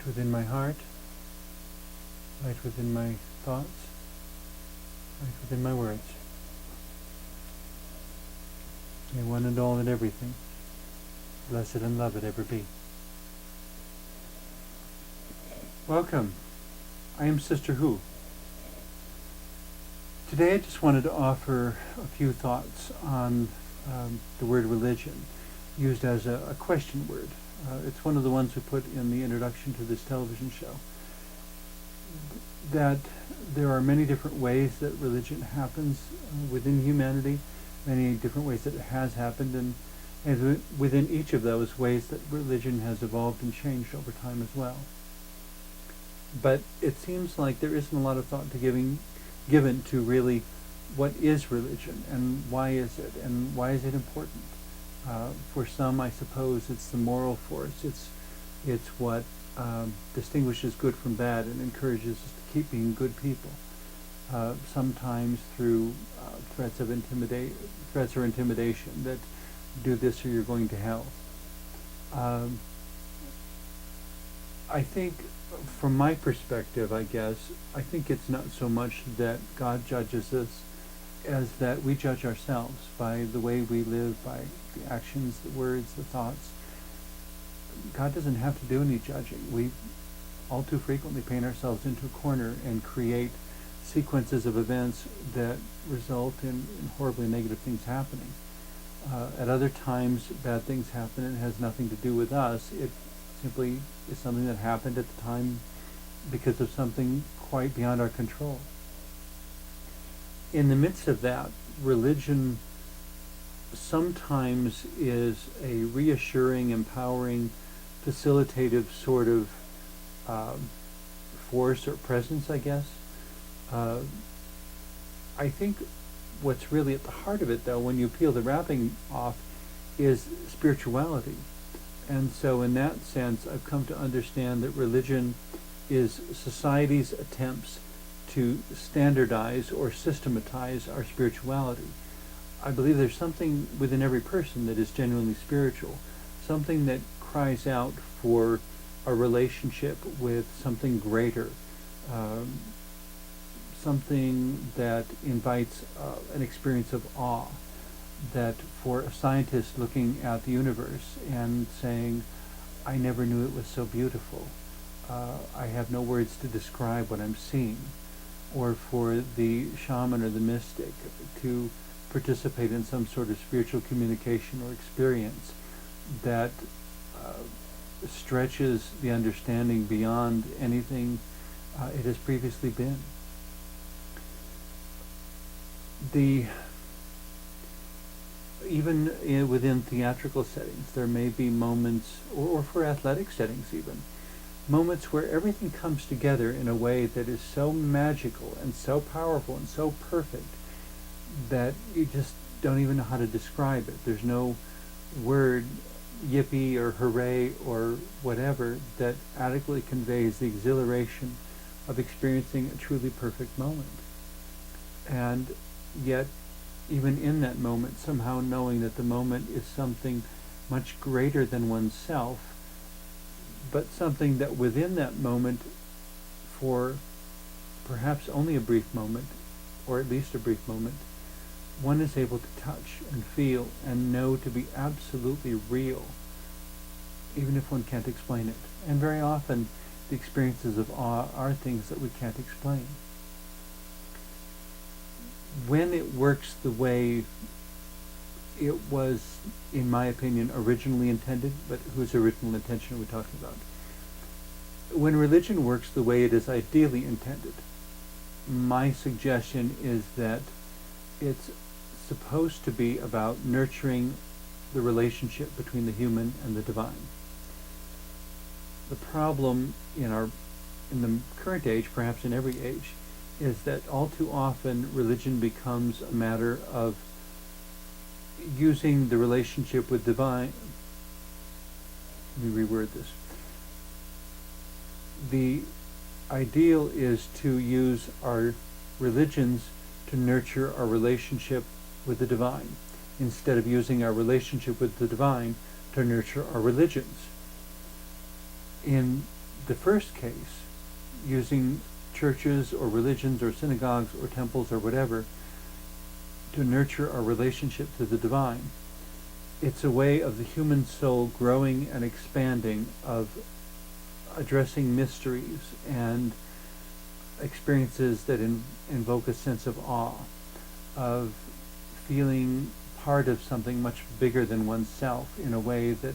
Light within my heart, light within my thoughts, light within my words. May one and all and everything, blessed and loved ever be. Welcome. I am Sister Who. Today I just wanted to offer a few thoughts on the word religion, used as a question word. It's one of the ones we put in the introduction to this television show. That there are many different ways that religion happens within humanity, many different ways that it has happened, and within each of those ways that religion has evolved and changed over time as well. But it seems like there isn't a lot of thought given to really what is religion and why is it important. For some, I suppose, it's the moral force. It's what distinguishes good from bad and encourages us to keep being good people. Sometimes through threats or intimidation that do this or you're going to hell. I think, from my perspective, I think it's not so much that God judges us as that we judge ourselves by the way we live, by the actions, the words, the thoughts. God doesn't have to do any judging. We all too frequently paint ourselves into a corner and create sequences of events that result in horribly negative things happening. At other times, bad things happen and it has nothing to do with us. It simply is something that happened at the time because of something quite beyond our control. In the midst of that, religion sometimes is a reassuring, empowering, facilitative sort of force or presence, I guess. I think what's really at the heart of it, though, when you peel the wrapping off, is spirituality. And so in that sense, I've come to understand that religion is society's attempts to standardize or systematize our spirituality. I believe there's something within every person that is genuinely spiritual, something that cries out for a relationship with something greater, something that invites an experience of awe, that for a scientist looking at the universe and saying, I never knew it was so beautiful, I have no words to describe what I'm seeing, or for the shaman or the mystic to participate in some sort of spiritual communication or experience that stretches the understanding beyond anything it has previously been. Even within theatrical settings, there may be moments, or for athletic settings even, moments where everything comes together in a way that is so magical and so powerful and so perfect that you just don't even know how to describe it. There's no word, yippee or hooray or whatever, that adequately conveys the exhilaration of experiencing a truly perfect moment. And yet, even in that moment, somehow knowing that the moment is something much greater than oneself, but something that within that moment, for perhaps only a brief moment, or at least a brief moment, one is able to touch and feel and know to be absolutely real, even if one can't explain it. And very often, the experiences of awe are things that we can't explain. When it works the way it was, in my opinion, originally intended, but whose original intention are we talking about? When religion works the way it is ideally intended, my suggestion is that it's supposed to be about nurturing the relationship between the human and the divine. The problem in the current age, perhaps in every age, is that all too often religion becomes a matter of using the relationship with divine. Let me reword this. The ideal is to use our religions to nurture our relationship with the divine, instead of using our relationship with the divine to nurture our religions. In the first case, using churches or religions or synagogues or temples or whatever to nurture our relationship to the divine, it's a way of the human soul growing and expanding, of addressing mysteries and experiences that invoke a sense of awe, of feeling part of something much bigger than oneself in a way that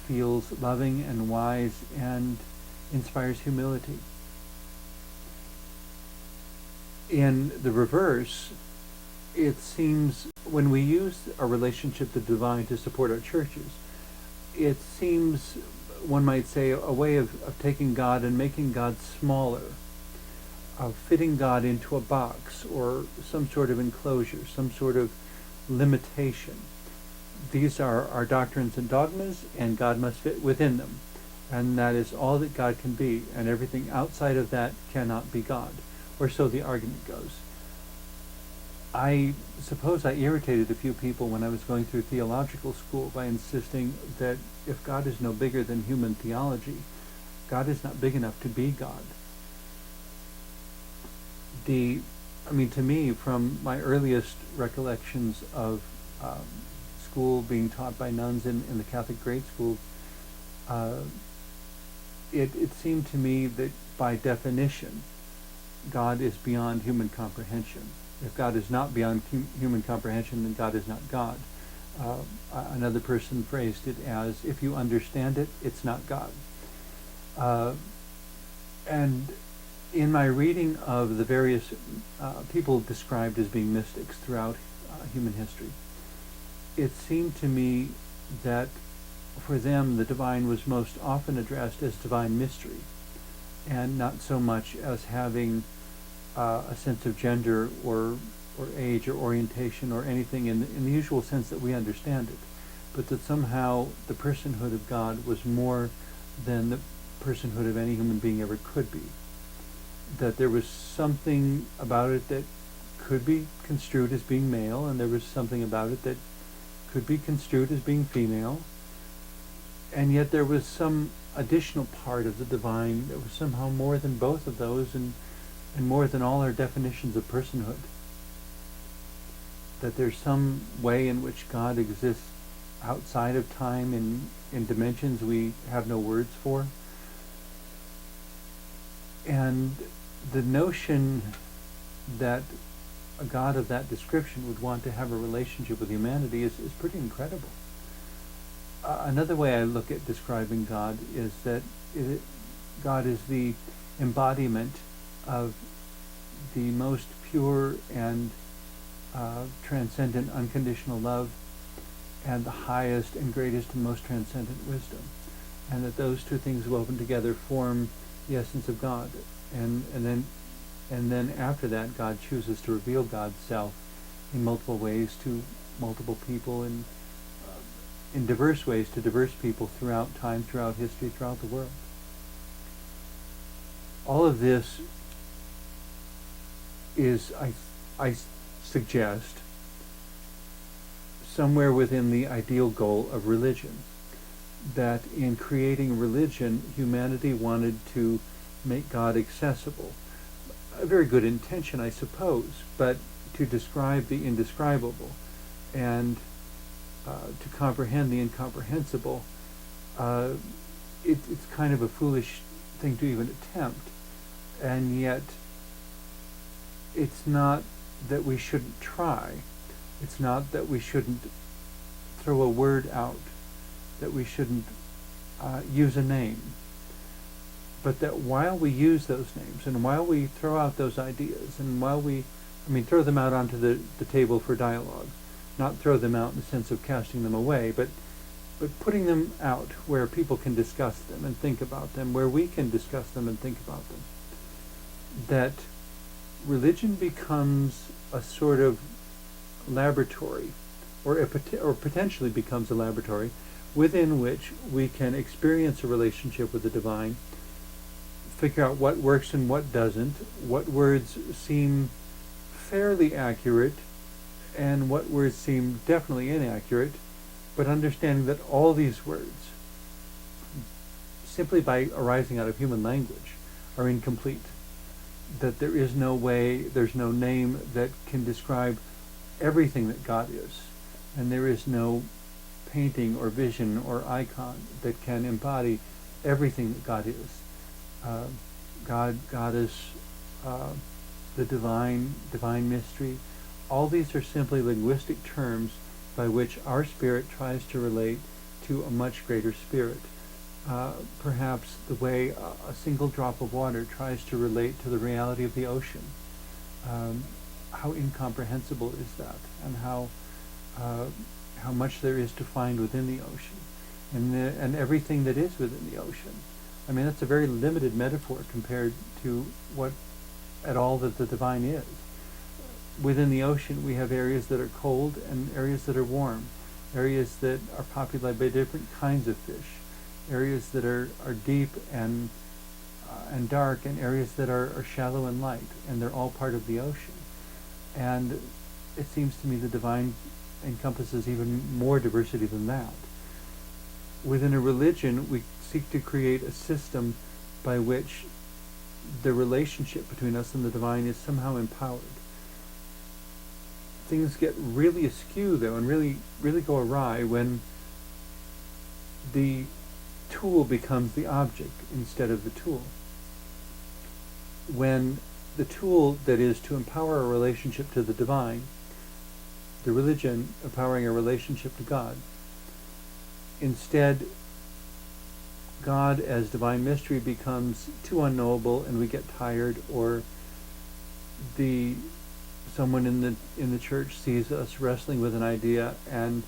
feels loving and wise and inspires humility. In the reverse, it seems when we use our relationship to the divine to support our churches, it seems, one might say, a way of taking God and making God smaller, of fitting God into a box or some sort of enclosure, some sort of limitation. These are our doctrines and dogmas, and God must fit within them. And that is all that God can be, and everything outside of that cannot be God. Or so the argument goes. I suppose I irritated a few people when I was going through theological school by insisting that if God is no bigger than human theology, God is not big enough to be God. To me, from my earliest recollections of school being taught by nuns in the Catholic grade school, it seemed to me that by definition, God is beyond human comprehension. If God is not beyond human comprehension, then God is not God. Another person phrased it as, if you understand it, it's not God. And in my reading of the various people described as being mystics throughout human history, it seemed to me that for them the divine was most often addressed as divine mystery, and not so much as having a sense of gender or age or orientation or anything in the usual sense that we understand it, but that somehow the personhood of God was more than the personhood of any human being ever could be. That there was something about it that could be construed as being male, and there was something about it that could be construed as being female, and yet there was some additional part of the divine that was somehow more than both of those, and more than all our definitions of personhood. That there's some way in which God exists outside of time in dimensions we have no words for. And the notion that a God of that description would want to have a relationship with humanity is pretty incredible. Another way I look at describing God is that God is the embodiment of the most pure and transcendent unconditional love, and the highest and greatest and most transcendent wisdom, and that those two things woven together form the essence of God. And then after that, God chooses to reveal God's self in multiple ways to multiple people, in diverse ways to diverse people throughout time, throughout history, throughout the world. All of this is, I suggest, somewhere within the ideal goal of religion. That in creating religion, humanity wanted to make God accessible. A very good intention, I suppose, but to describe the indescribable and to comprehend the incomprehensible, it's kind of a foolish thing to even attempt. And yet, it's not that we shouldn't try. It's not that we shouldn't throw a word out, that we shouldn't use a name, but that while we use those names, and while we throw out those ideas, and while we, throw them out onto the table for dialogue, not throw them out in the sense of casting them away, but putting them out where people can discuss them and think about them, where we can discuss them and think about them, that religion becomes a sort of laboratory, or potentially becomes a laboratory, within which we can experience a relationship with the divine, figure out what works and what doesn't, what words seem fairly accurate and what words seem definitely inaccurate, but understanding that all these words simply by arising out of human language, are incomplete. That there is no way, there's no name that can describe everything that God is. And there is no painting or vision or icon that can embody everything that God is. God is the divine mystery. All these are simply linguistic terms by which our spirit tries to relate to a much greater spirit. Perhaps the way a single drop of water tries to relate to the reality of the ocean. How incomprehensible is that, and how much there is to find within the ocean, and everything that is within the ocean. I mean, that's a very limited metaphor compared to what at all that the divine is. Within the ocean, we have areas that are cold and areas that are warm, areas that are populated by different kinds of fish, areas that are deep and dark, and areas that are shallow and light, and they're all part of the ocean. And it seems to me the divine encompasses even more diversity than that. Within a religion, we seek to create a system by which the relationship between us and the divine is somehow empowered. Things get really askew, though, and really go awry when the tool becomes the object instead of the tool. When the tool that is to empower a relationship to the divine, the religion empowering a relationship to God, instead God as divine mystery becomes too unknowable, and we get tired, or someone in the church sees us wrestling with an idea and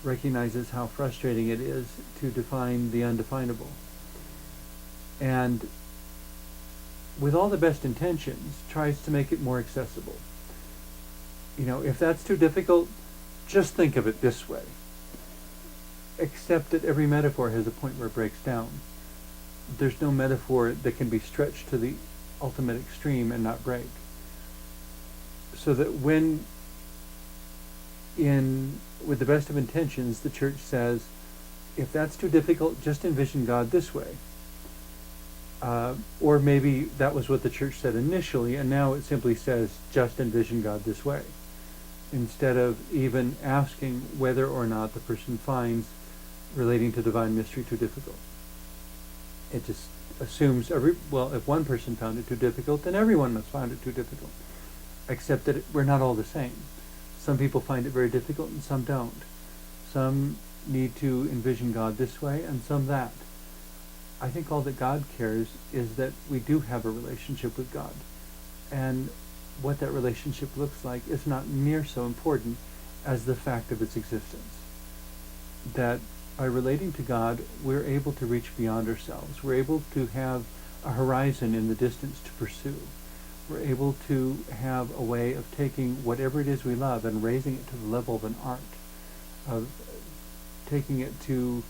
recognizes how frustrating it is to define the undefinable. And with all the best intentions, tries to make it more accessible. If that's too difficult, just think of it this way. Except that every metaphor has a point where it breaks down. There's no metaphor that can be stretched to the ultimate extreme and not break. So that when, with the best of intentions, the church says, if that's too difficult, just envision God this way. Or maybe that was what the church said initially, and now it simply says, just envision God this way, instead of even asking whether or not the person finds relating to divine mystery too difficult. It just assumes if one person found it too difficult, then everyone must find it too difficult. Except that we're not all the same. Some people find it very difficult and some don't. Some need to envision God this way and some that. I think all that God cares is that we do have a relationship with God. And what that relationship looks like is not near so important as the fact of its existence. That by relating to God, we're able to reach beyond ourselves. We're able to have a horizon in the distance to pursue. We're able to have a way of taking whatever it is we love and raising it to the level of an art, of taking it to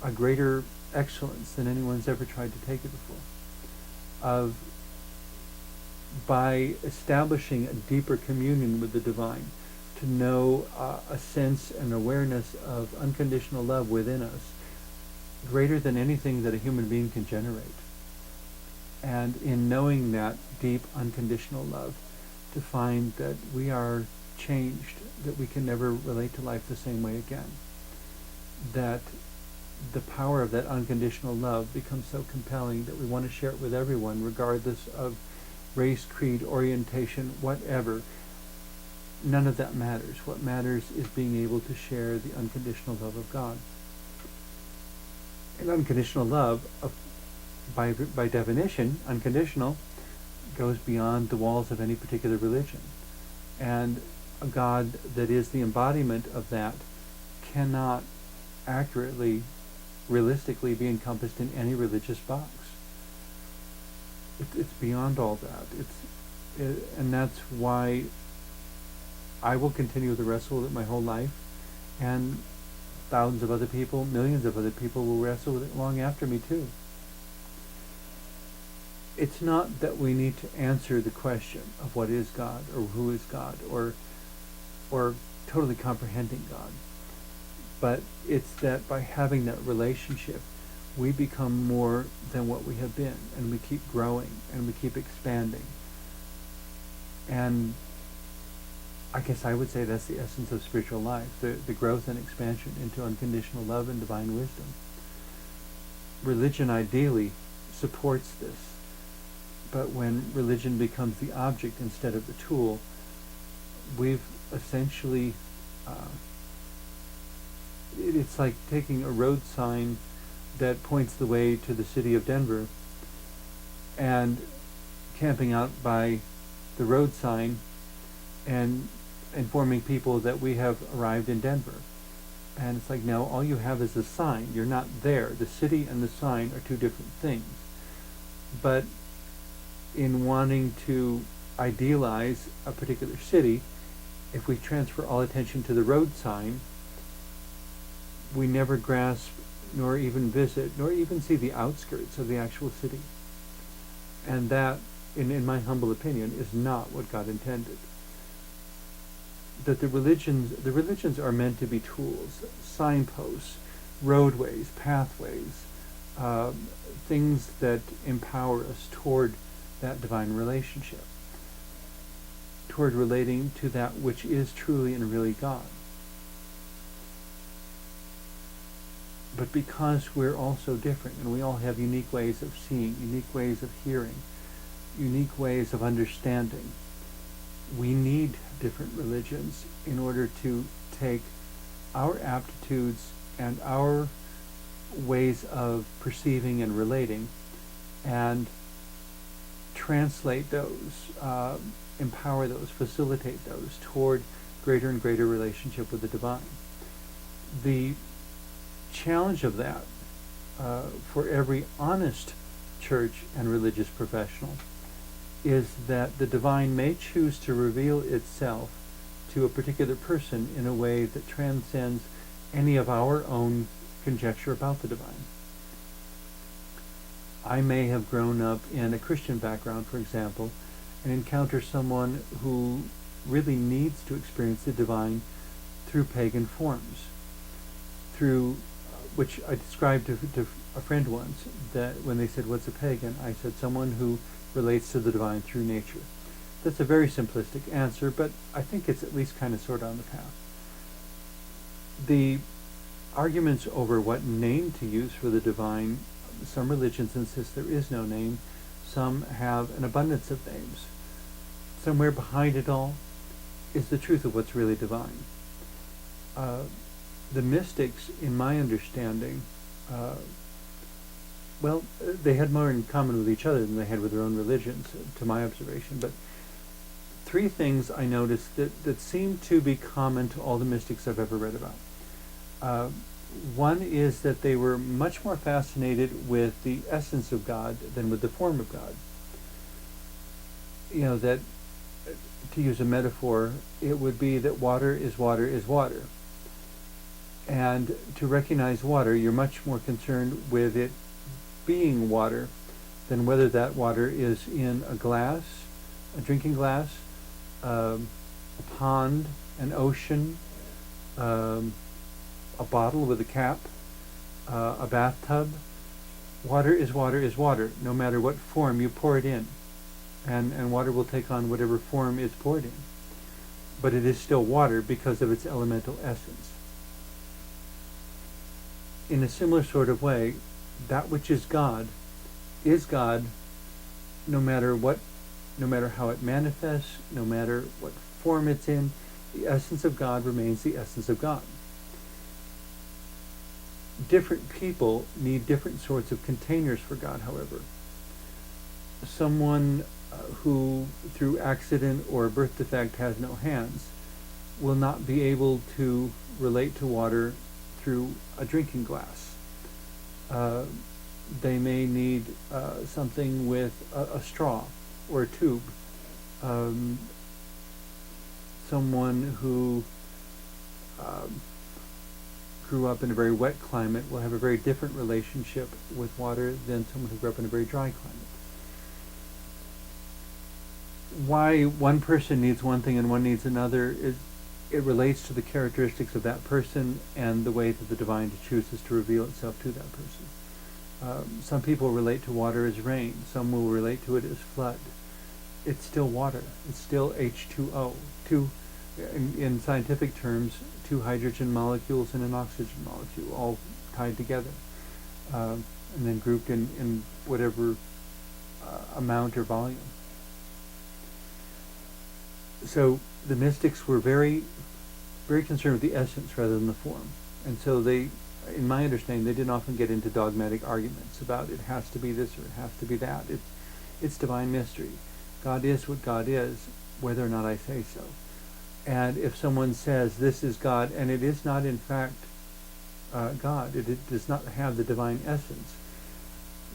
a greater excellence than anyone's ever tried to take it before. By establishing a deeper communion with the divine, to know a sense and awareness of unconditional love within us, greater than anything that a human being can generate. And in knowing that deep unconditional love, to find that we are changed, that we can never relate to life the same way again. That the power of that unconditional love becomes so compelling that we want to share it with everyone, regardless of race, creed, orientation, whatever. None of that matters. What matters is being able to share the unconditional love of God. And unconditional love, by definition, unconditional, goes beyond the walls of any particular religion. And a God that is the embodiment of that cannot accurately, realistically be encompassed in any religious box. It's beyond all that. And that's why I will continue to wrestle with it my whole life, and thousands of other people, millions of other people will wrestle with it long after me too. It's not that we need to answer the question of what is God or who is God or totally comprehending God, but it's that by having that relationship, we become more than what we have been, and we keep growing, and we keep expanding. And I guess I would say that's the essence of spiritual life, the growth and expansion into unconditional love and divine wisdom. Religion ideally supports this, but when religion becomes the object instead of the tool, we've essentially, it's like taking a road sign that points the way to the city of Denver and camping out by the road sign and informing people that we have arrived in Denver. And it's like, no, all you have is a sign. You're not there. The city and the sign are two different things. But in wanting to idealize a particular city, if we transfer all attention to the road sign, we never grasp, nor even visit, nor even see the outskirts of the actual city. And that, in my humble opinion, is not what God intended. That the religions are meant to be tools, signposts, roadways, pathways, things that empower us toward that divine relationship, toward relating to that which is truly and really God. But because we're all so different, and we all have unique ways of seeing, unique ways of hearing, unique ways of understanding, we need different religions in order to take our aptitudes and our ways of perceiving and relating and translate those, empower those, facilitate those toward greater and greater relationship with the divine. The challenge of that for every honest church and religious professional is that the divine may choose to reveal itself to a particular person in a way that transcends any of our own conjecture about the divine. I may have grown up in a Christian background, for example, and encounter someone who really needs to experience the divine through pagan forms, through which I described to a friend once, that when they said, "What's a pagan?" I said, "Someone who relates to the divine through nature." That's a very simplistic answer, but I think it's at least kind of sort of on the path. The arguments over what name to use for the divine, some religions insist there is no name, some have an abundance of names. Somewhere behind it all is the truth of what's really divine. The mystics, in my understanding, they had more in common with each other than they had with their own religions, to my observation. But three things I noticed that seem to be common to all the mystics I've ever read about. One is that they were much more fascinated with the essence of God than with the form of God. You know, that, to use a metaphor, it would be that water is water is water. And to recognize water, you're much more concerned with it being water than whether that water is in a glass, a drinking glass, a pond, an ocean, a bottle with a cap, a bathtub. Water is water is water, no matter what form you pour it in. And water will take on whatever form it's poured in. But it is still water because of its elemental essence. In a similar sort of way, that which is God no matter how it manifests, no matter what form it's in. The essence of God remains the essence of God. Different people need different sorts of containers for God, however. Someone who, through accident or birth defect, has no hands will not be able to relate to water through a drinking glass. They may need something with a straw or a tube. Someone who grew up in a very wet climate will have a very different relationship with water than someone who grew up in a very dry climate. Why one person needs one thing and one needs another is it relates to the characteristics of that person and the way that the divine chooses to reveal itself to that person. Some people relate to water as rain. Some will relate to it as flood. It's still water. It's still H2O. In scientific terms, two hydrogen molecules and an oxygen molecule, all tied together, and then grouped in whatever amount or volume. So the mystics were very, very concerned with the essence rather than the form. And so they, in my understanding, they didn't often get into dogmatic arguments about it has to be this or it has to be that. It's divine mystery. God is what God is, whether or not I say so. And if someone says this is God, and it is not in fact God, it does not have the divine essence,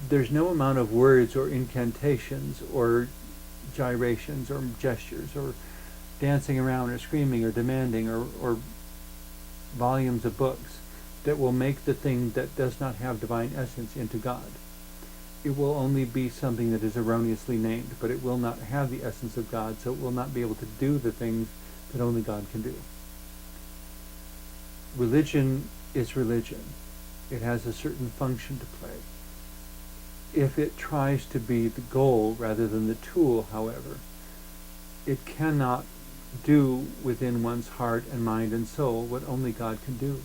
there's no amount of words or incantations or gyrations or gestures or dancing around or screaming or demanding or volumes of books that will make the thing that does not have divine essence into God. It will only be something that is erroneously named, but it will not have the essence of God, so it will not be able to do the things that only God can do. Religion is religion. It has a certain function to play. If it tries to be the goal rather than the tool, however, it cannot do within one's heart and mind and soul what only God can do.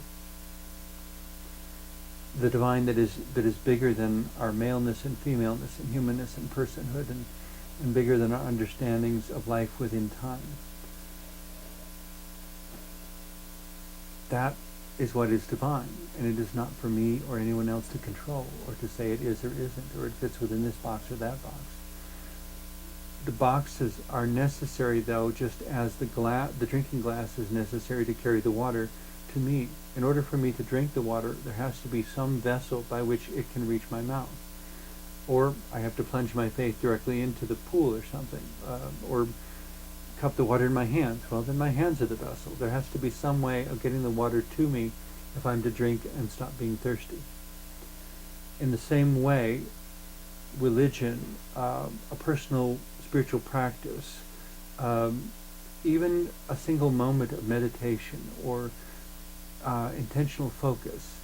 The divine that is bigger than our maleness and femaleness and humanness and personhood and bigger than our understandings of life within time. That is what is divine, and it is not for me or anyone else to control or to say it is or isn't, or it fits within this box or that box. The boxes are necessary, though, just as the drinking glass is necessary to carry the water to me. In order for me to drink the water, there has to be some vessel by which it can reach my mouth. Or I have to plunge my face directly into the pool or something, or cup the water in my hands. Well, then my hands are the vessel. There has to be some way of getting the water to me if I'm to drink and stop being thirsty. In the same way, religion, a personal spiritual practice, even a single moment of meditation or intentional focus,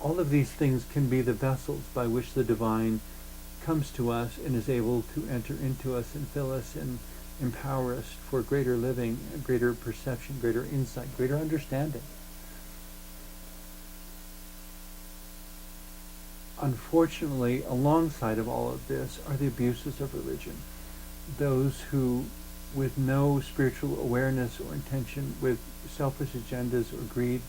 all of these things can be the vessels by which the divine comes to us and is able to enter into us and fill us and empower us for greater living, greater perception, greater insight, greater understanding. Unfortunately, alongside of all of this are the abuses of religion. Those who, with no spiritual awareness or intention, with selfish agendas or greed,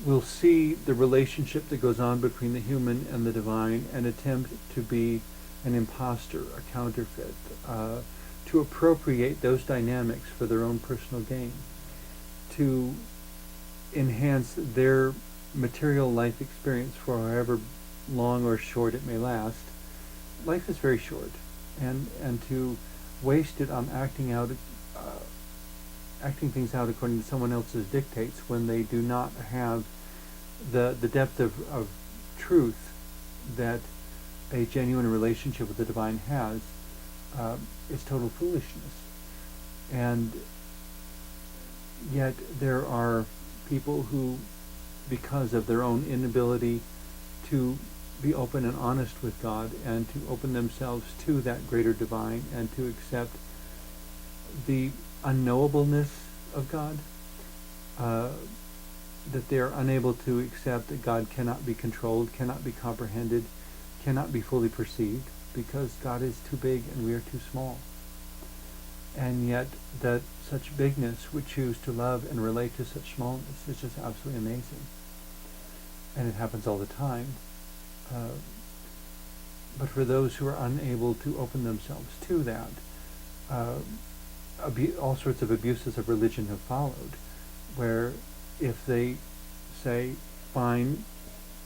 will see the relationship that goes on between the human and the divine and attempt to be an imposter, a counterfeit, to appropriate those dynamics for their own personal gain, to enhance their material life experience for however long or short it may last. Life is very short, and to waste it on acting things out according to someone else's dictates when they do not have the depth of truth that a genuine relationship with the divine has, is total foolishness. And yet there are people who, because of their own inability to be open and honest with God and to open themselves to that greater divine and to accept the unknowableness of God, that they are unable to accept that God cannot be controlled, cannot be comprehended, cannot be fully perceived, because God is too big and we are too small. And yet that such bigness would choose to love and relate to such smallness is just absolutely amazing. And it happens all the time. But for those who are unable to open themselves to that, all sorts of abuses of religion have followed, where if they say, fine,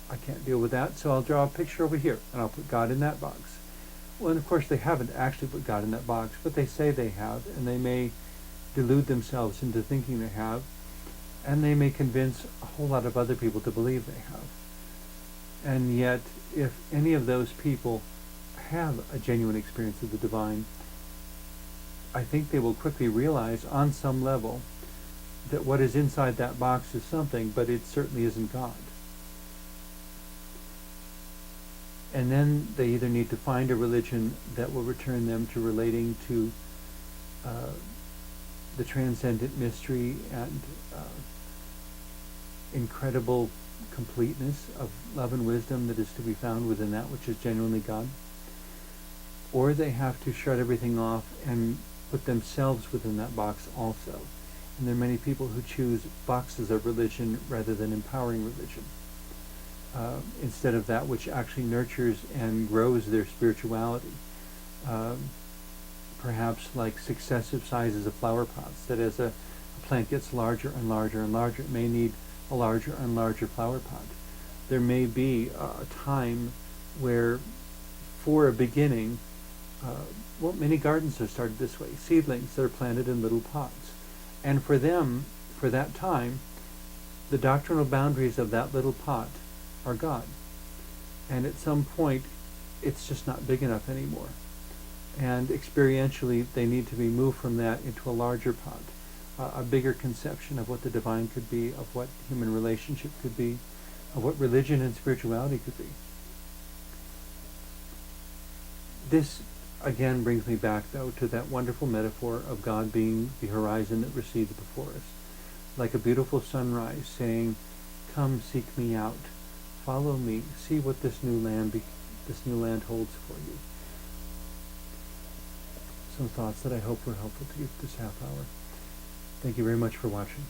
I can't deal with that, so I'll draw a picture over here, and I'll put God in that box. Well, and of course they haven't actually put God in that box, but they say they have, and they may delude themselves into thinking they have, and they may convince a whole lot of other people to believe they have. And yet, if any of those people have a genuine experience of the divine, I think they will quickly realize on some level that what is inside that box is something, but it certainly isn't God. And then they either need to find a religion that will return them to relating to the transcendent mystery and incredible completeness of love and wisdom that is to be found within that which is genuinely God, or they have to shut everything off and put themselves within that box also. And there are many people who choose boxes of religion rather than empowering religion, instead of that which actually nurtures and grows their spirituality. Perhaps like successive sizes of flower pots, that as a plant gets larger and larger and larger, it may need a larger and larger flower pot. There may be a time where, for a beginning, many gardens are started this way, seedlings that are planted in little pots. And for them, for that time, the doctrinal boundaries of that little pot are God. And at some point, it's just not big enough anymore. And experientially, they need to be moved from that into a larger pot, a bigger conception of what the divine could be, of what human relationship could be, of what religion and spirituality could be. This, again, brings me back, though, to that wonderful metaphor of God being the horizon that recedes before us, like a beautiful sunrise saying, "Come, seek me out, follow me, see what this new land holds for you." Some thoughts that I hope were helpful to you this half hour. Thank you very much for watching.